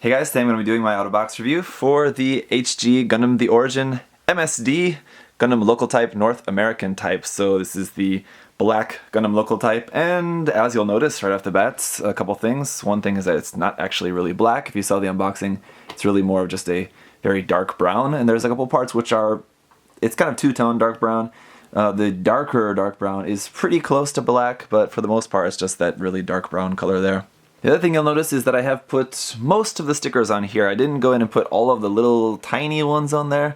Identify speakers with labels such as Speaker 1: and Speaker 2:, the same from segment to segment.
Speaker 1: Hey guys, today I'm going to be doing my out-of-box review for the HG Gundam The Origin MSD Gundam Local Type North American Type. So this is the black Gundam Local Type, and as you'll notice right off the bat, a couple things. One thing is that it's not actually really black. If you saw the unboxing, it's really more of just a very dark brown, and there's a couple parts which are, it's kind of two-tone dark brown. The darker dark brown is pretty close to black, but for the most part it's just that really dark brown color there. The other thing you'll notice is that I have put most of the stickers on here. I didn't go in and put all of the little tiny ones on there,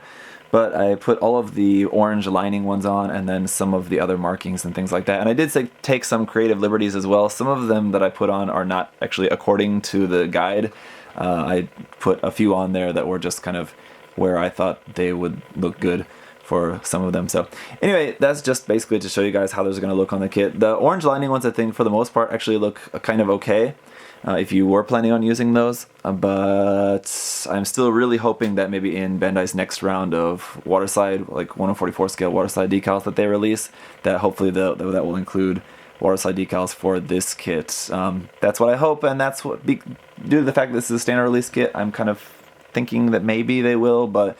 Speaker 1: but I put all of the orange lining ones on and then some of the other markings and things like that. And I did take some creative liberties as well. Some of them that I put on are not actually according to the guide. I put a few on there that were just kind of where I thought they would look good for some of them. So anyway, that's just basically to show you guys how those are going to look on the kit. The orange lining ones, I think for the most part actually look kind of okay. If you were planning on using those, but I'm still really hoping that maybe in Bandai's next round of waterside, like 1/44 scale waterside decals that they release, that hopefully that will include waterside decals for this kit. That's what I hope, and that's what, due to the fact that this is a standard release kit, I'm kind of thinking that maybe they will, but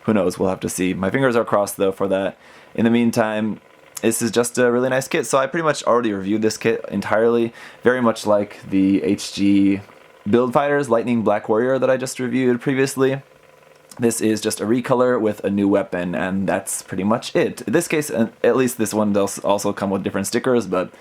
Speaker 1: who knows, we'll have to see. My fingers are crossed though for that. In the meantime, this is just a really nice kit. So I pretty much already reviewed this kit entirely, very much like the HG Build Fighters Lightning Black Warrior that I just reviewed previously. This is just a recolor with a new weapon, and that's pretty much it. In this case, at least this one does also come with different stickers, but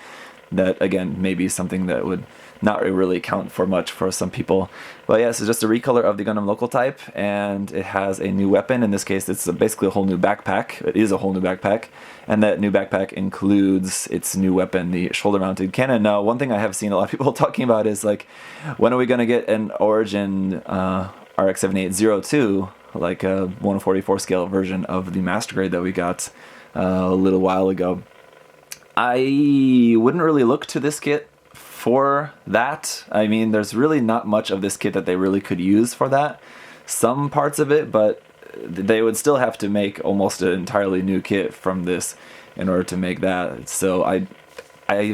Speaker 1: that again may be something that would not really count for much for some people. But yeah, this is just a recolor of the Gundam Local Type, and it has a new weapon. In this case, it's basically a whole new backpack. It is a whole new backpack, and that new backpack includes its new weapon, the shoulder-mounted cannon. Now, one thing I have seen a lot of people talking about is like, when are we going to get an Origin RX-7802, like a 1/44 scale version of the Master Grade that we got a little while ago? I wouldn't really look to this kit for that. I mean, there's really not much of this kit that they really could use for that. Some parts of it, but they would still have to make almost an entirely new kit from this in order to make that. So I'm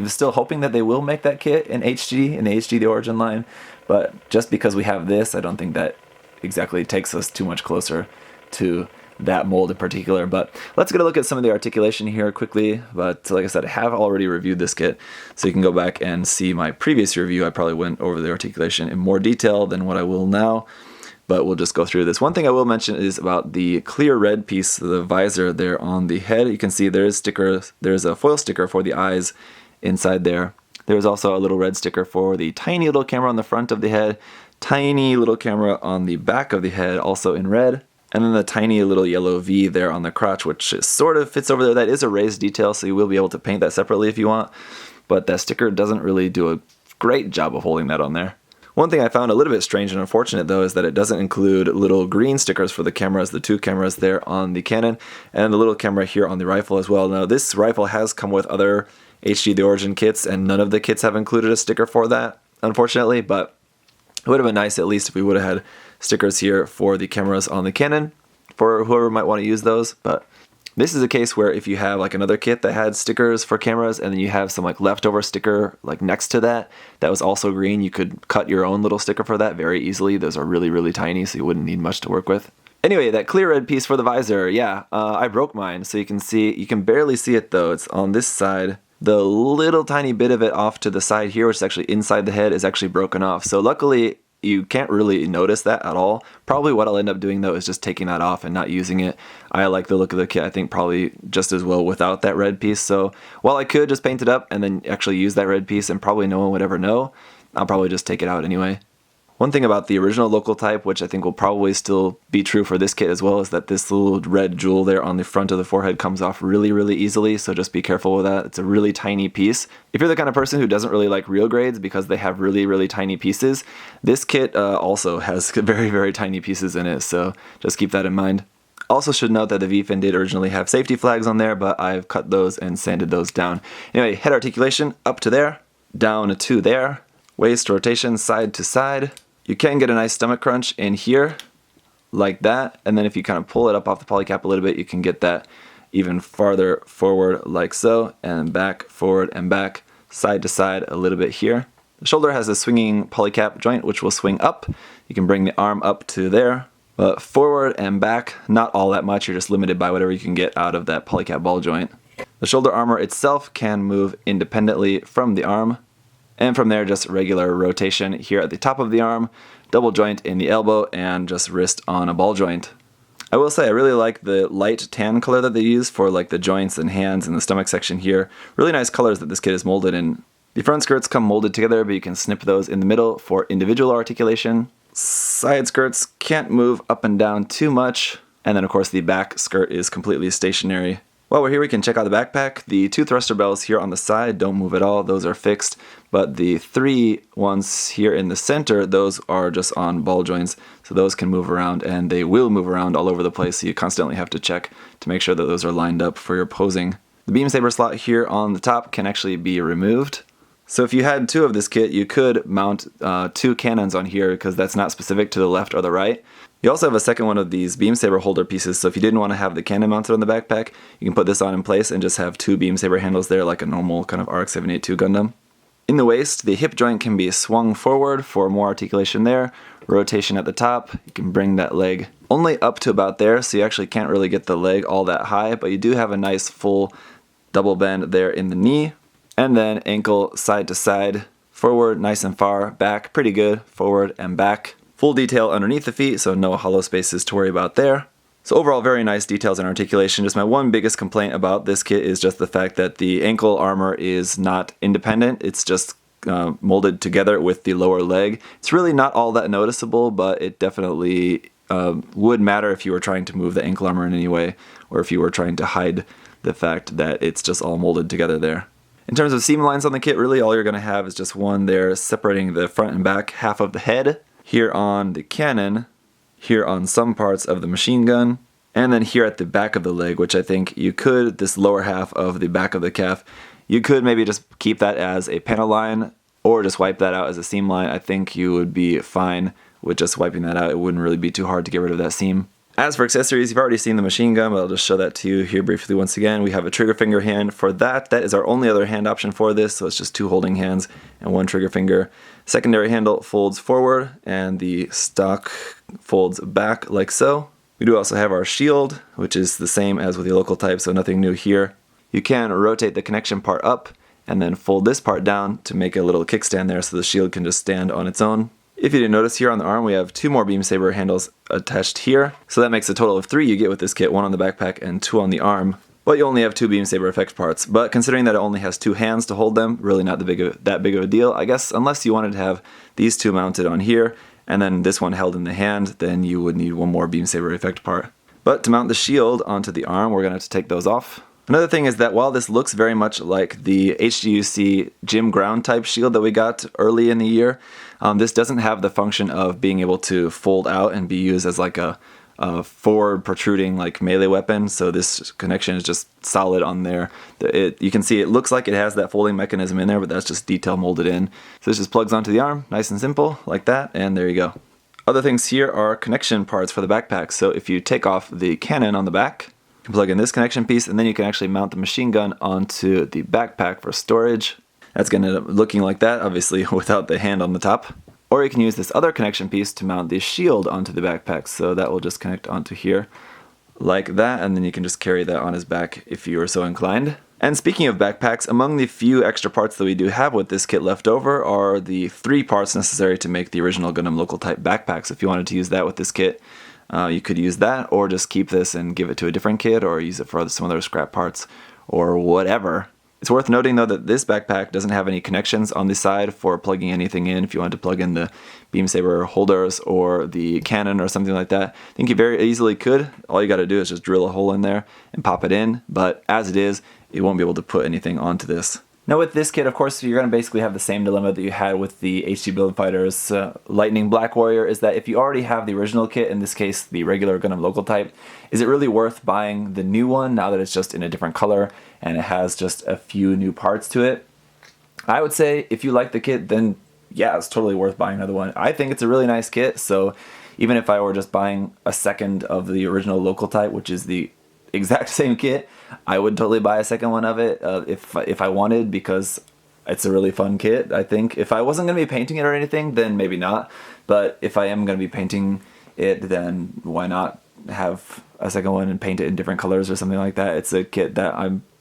Speaker 1: still hoping that they will make that kit in HG, in the HG The Origin line, but just because we have this, I don't think that exactly takes us too much closer to that mold in particular. But let's get a look at some of the articulation here quickly. But like I said, I have already reviewed this kit, so you can go back and see my previous review. I probably went over the articulation in more detail than what I will now, but we'll just go through this. One thing I will mention is about the clear red piece, the visor there on the head. You can see there's a foil sticker for the eyes inside there. There's also a little red sticker for the tiny little camera on the front of the head, tiny little camera on the back of the head, also in red. And then the tiny little yellow V there on the crotch, which sort of fits over there. That is a raised detail, so you will be able to paint that separately if you want. But that sticker doesn't really do a great job of holding that on there. One thing I found a little bit strange and unfortunate though is that it doesn't include little green stickers for the cameras, the two cameras there on the cannon, and the little camera here on the rifle as well. Now this rifle has come with other HG The Origin kits, and none of the kits have included a sticker for that, unfortunately, but it would have been nice at least if we would have had stickers here for the cameras on the cannon for whoever might want to use those. But this is a case where if you have like another kit that had stickers for cameras and then you have some like leftover sticker like next to that was also green, you could cut your own little sticker for that very easily. Those are really, really tiny, so you wouldn't need much to work with. Anyway, that clear red piece for the visor, yeah, I broke mine, so you can barely see it though. It's on this side. The little tiny bit of it off to the side here, which is actually inside the head, is actually broken off. So luckily, you can't really notice that at all. Probably what I'll end up doing though is just taking that off and not using it. I like the look of the kit, I think probably just as well without that red piece. So while I could just paint it up and then actually use that red piece and probably no one would ever know, I'll probably just take it out anyway. One thing about the original Local Type, which I think will probably still be true for this kit as well, is that this little red jewel there on the front of the forehead comes off really, really easily, so just be careful with that. It's a really tiny piece. If you're the kind of person who doesn't really like real grades because they have really, really tiny pieces, this kit also has very, very tiny pieces in it, so just keep that in mind. Also should note that the V-fin did originally have safety flags on there, but I've cut those and sanded those down. Anyway, head articulation up to there, down to there, waist rotation side to side. You can get a nice stomach crunch in here, like that, and then if you kind of pull it up off the polycap a little bit, you can get that even farther forward like so, and back, forward, and back, side to side a little bit here. The shoulder has a swinging polycap joint which will swing up. You can bring the arm up to there, but forward and back, not all that much. You're just limited by whatever you can get out of that polycap ball joint. The shoulder armor itself can move independently from the arm, and from there just regular rotation here at the top of the arm, double joint in the elbow, and just wrist on a ball joint. I will say I really like the light tan color that they use for like the joints and hands and the stomach section here. Really nice colors that this kit is molded in. The front skirts come molded together, but you can snip those in the middle for individual articulation. Side skirts can't move up and down too much, and then of course the back skirt is completely stationary. While we're here, we can check out the backpack. The 2 thruster bells here on the side don't move at all, those are fixed, but the 3 ones here in the center, those are just on ball joints, so those can move around, and they will move around all over the place, so you constantly have to check to make sure that those are lined up for your posing. The beam saber slot here on the top can actually be removed. So if you had 2 of this kit, you could mount 2 cannons on here because that's not specific to the left or the right. You also have a second one of these beam saber holder pieces, so if you didn't want to have the cannon mounted on the backpack, you can put this on in place and just have 2 beam saber handles there like a normal kind of RX-782 Gundam. In the waist, the hip joint can be swung forward for more articulation there, rotation at the top. You can bring that leg only up to about there, so you actually can't really get the leg all that high, but you do have a nice full double bend there in the knee. And then ankle side to side, forward nice and far, back pretty good, forward and back. Full detail underneath the feet, so no hollow spaces to worry about there. So overall, very nice details and articulation. Just my one biggest complaint about this kit is just the fact that the ankle armor is not independent. It's just molded together with the lower leg. It's really not all that noticeable, but it definitely would matter if you were trying to move the ankle armor in any way, or if you were trying to hide the fact that it's just all molded together there. In terms of seam lines on the kit, really all you're going to have is just one there separating the front and back half of the head, here on the cannon, here on some parts of the machine gun, and then here at the back of the leg, which I think you could, this lower half of the back of the calf, you could maybe just keep that as a panel line or just wipe that out as a seam line. I think you would be fine with just wiping that out. It wouldn't really be too hard to get rid of that seam. As for accessories, you've already seen the machine gun, but I'll just show that to you here briefly once again. We have a trigger finger hand for that. That is our only other hand option for this, so it's just 2 holding hands and 1 trigger finger. Secondary handle folds forward, and the stock folds back like so. We do also have our shield, which is the same as with the local type, so nothing new here. You can rotate the connection part up, and then fold this part down to make a little kickstand there so the shield can just stand on its own. If you didn't notice, here on the arm we have 2 more beam saber handles attached here, so that makes a total of 3 you get with this kit, 1 on the backpack and 2 on the arm. But you only have 2 beam saber effect parts. But considering that it only has 2 hands to hold them, really not that big of a deal, I guess, unless you wanted to have these 2 mounted on here and then this one held in the hand, then you would need 1 more beam saber effect part. But to mount the shield onto the arm, we're going to have to take those off. Another thing is that while this looks very much like the HGUC gym ground type shield that we got early in the year, this doesn't have the function of being able to fold out and be used as like a forward protruding like melee weapon, so this connection is just solid on there. You can see it looks like it has that folding mechanism in there, but that's just detail molded in. So this just plugs onto the arm, nice and simple, like that, and there you go. Other things here are connection parts for the backpack. So if you take off the cannon on the back, you can plug in this connection piece, and then you can actually mount the machine gun onto the backpack for storage. That's going to end up looking like that, obviously without the hand on the top. Or you can use this other connection piece to mount the shield onto the backpack, so that will just connect onto here like that, and then you can just carry that on his back if you are so inclined. And speaking of backpacks, among the few extra parts that we do have with this kit left over are the 3 parts necessary to make the original Gundam Local Type backpack. So if you wanted to use that with this kit, you could use that, or just keep this and give it to a different kit, or use it for some other scrap parts, or whatever. It's worth noting though that this backpack doesn't have any connections on the side for plugging anything in. If you wanted to plug in the beam saber holders or the cannon or something like that, I think you very easily could. All you got to do is just drill a hole in there and pop it in, but as it is, you won't be able to put anything onto this. Now with this kit, of course, you're going to basically have the same dilemma that you had with the HD Build Fighters Lightning Black Warrior, is that if you already have the original kit, in this case the regular Gundam Local Type, is it really worth buying the new one now that it's just in a different color and it has just a few new parts to it? I would say if you like the kit, then yeah, it's totally worth buying another one. I think it's a really nice kit, so even if I were just buying a second of the original Local Type, which is the exact same kit, I would totally buy a second one of it if I wanted, because it's a really fun kit, I think. If I wasn't going to be painting it or anything, then maybe not. But if I am going to be painting it, then why not have a second one and paint it in different colors or something like that. It's a kit that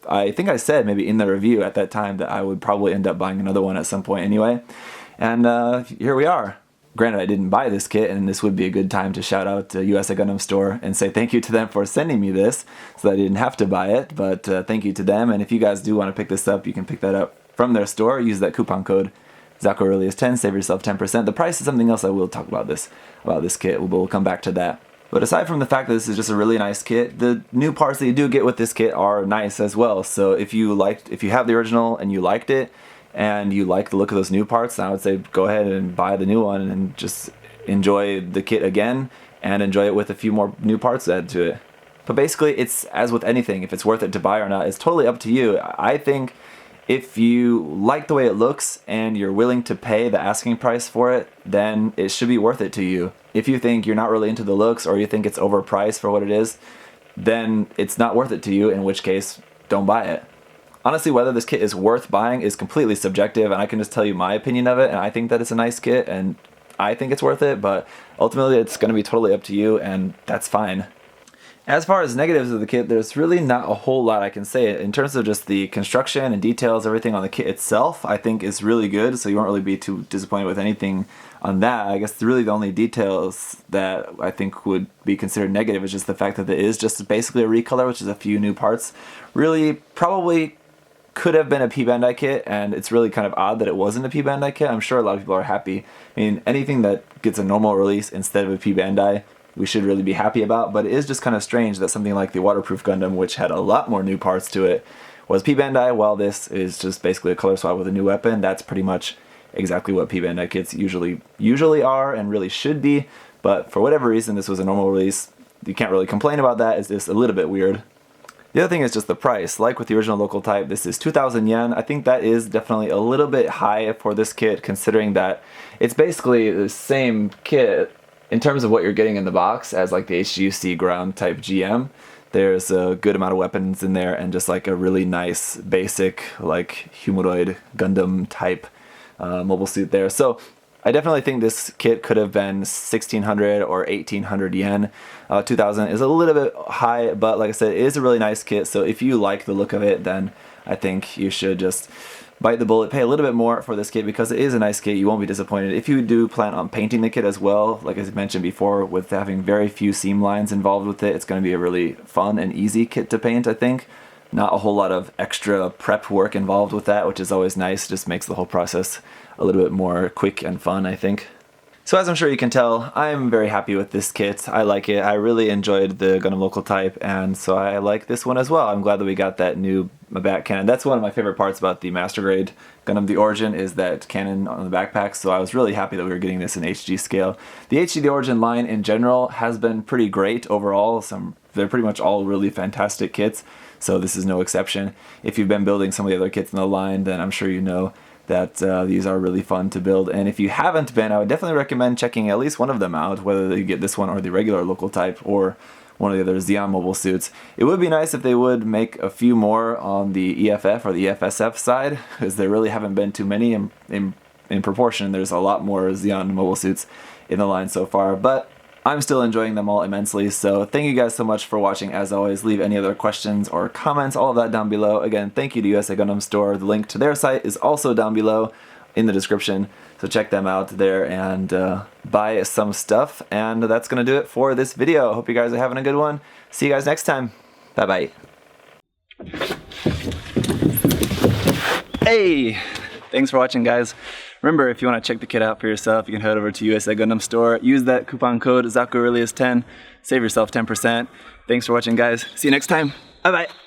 Speaker 1: I think I said maybe in the review at that time that I would probably end up buying another one at some point anyway. And here we are. Granted, I didn't buy this kit, and this would be a good time to shout out to USA Gundam Store and say thank you to them for sending me this so that I didn't have to buy it, but thank you to them. And if you guys do want to pick this up, you can pick that up from their store. Use that coupon code ZakuAurelius10, save yourself 10%. The price is something else I will talk about this kit. We'll come back to that. But aside from the fact that this is just a really nice kit, the new parts that you do get with this kit are nice as well. So if you have the original and you liked it, and you like the look of those new parts, then I would say go ahead and buy the new one and just enjoy the kit again and enjoy it with a few more new parts added to it. But basically, it's as with anything, if it's worth it to buy or not, it's totally up to you. I think if you like the way it looks and you're willing to pay the asking price for it, then it should be worth it to you. If you think you're not really into the looks or you think it's overpriced for what it is, then it's not worth it to you, in which case, don't buy it. Honestly, whether this kit is worth buying is completely subjective, and I can just tell you my opinion of it, and I think that it's a nice kit, and I think it's worth it, but ultimately it's going to be totally up to you, and that's fine. As far as negatives of the kit, there's really not a whole lot I can say. In terms of just the construction and details, everything on the kit itself, I think is really good, so you won't really be too disappointed with anything on that. I guess really the only details that I think would be considered negative is just the fact that it is just basically a recolor, which is a few new parts. Really, probably could have been a P-Bandai kit, and it's really kind of odd that it wasn't a P-Bandai kit. I'm sure a lot of people are happy. I mean, anything that gets a normal release instead of a P-Bandai, we should really be happy about, but it is just kind of strange that something like the Waterproof Gundam, which had a lot more new parts to it, was P-Bandai, while this is just basically a color swap with a new weapon. That's pretty much exactly what P-Bandai kits usually are and really should be, but for whatever reason, this was a normal release. You can't really complain about that. It's just a little bit weird. The other thing is just the price. Like with the original Local Type, this is 2,000 yen. I think that is definitely a little bit high for this kit, considering that it's basically the same kit in terms of what you're getting in the box as like the HGUC Ground Type GM. There's a good amount of weapons in there and just like a really nice basic like humanoid Gundam type mobile suit there. So I definitely think this kit could have been 1,600 or 1,800 yen. 2,000 is a little bit high, but like I said, it is a really nice kit. So if you like the look of it, then I think you should just bite the bullet, pay a little bit more for this kit because it is a nice kit. You won't be disappointed. If you do plan on painting the kit as well, like I mentioned before, with having very few seam lines involved with it, it's going to be a really fun and easy kit to paint, I think. Not a whole lot of extra prep work involved with that, which is always nice. Just makes the whole process a little bit more quick and fun, I think. So as I'm sure you can tell, I'm very happy with this kit. I like it. I really enjoyed the Gundam Local Type, and so I like this one as well. I'm glad that we got that new back cannon. That's one of my favorite parts about the Master Grade Gundam The Origin is that cannon on the backpack, so I was really happy that we were getting this in HG scale. The HG The Origin line in general has been pretty great overall. They're pretty much all really fantastic kits, so this is no exception. If you've been building some of the other kits in the line, then I'm sure you know that these are really fun to build. And if you haven't been, I would definitely recommend checking at least one of them out, whether you get this one or the regular Local Type or one of the other Xeon mobile suits. It would be nice if they would make a few more on the EFF or the EFSF side, because there really haven't been too many in proportion. There's a lot more Xeon mobile suits in the line so far, but I'm still enjoying them all immensely, so thank you guys so much for watching. As always, leave any other questions or comments, all of that down below. Again, thank you to USA Gundam Store. The link to their site is also down below in the description, so check them out there and buy some stuff. And that's going to do it for this video. Hope you guys are having a good one. See you guys next time. Bye-bye. Hey! Thanks for watching, guys. Remember, if you want to check the kit out for yourself, you can head over to USA Gundam Store. Use that coupon code ZakuAurelius10. Save yourself 10%. Thanks for watching, guys. See you next time. Bye-bye.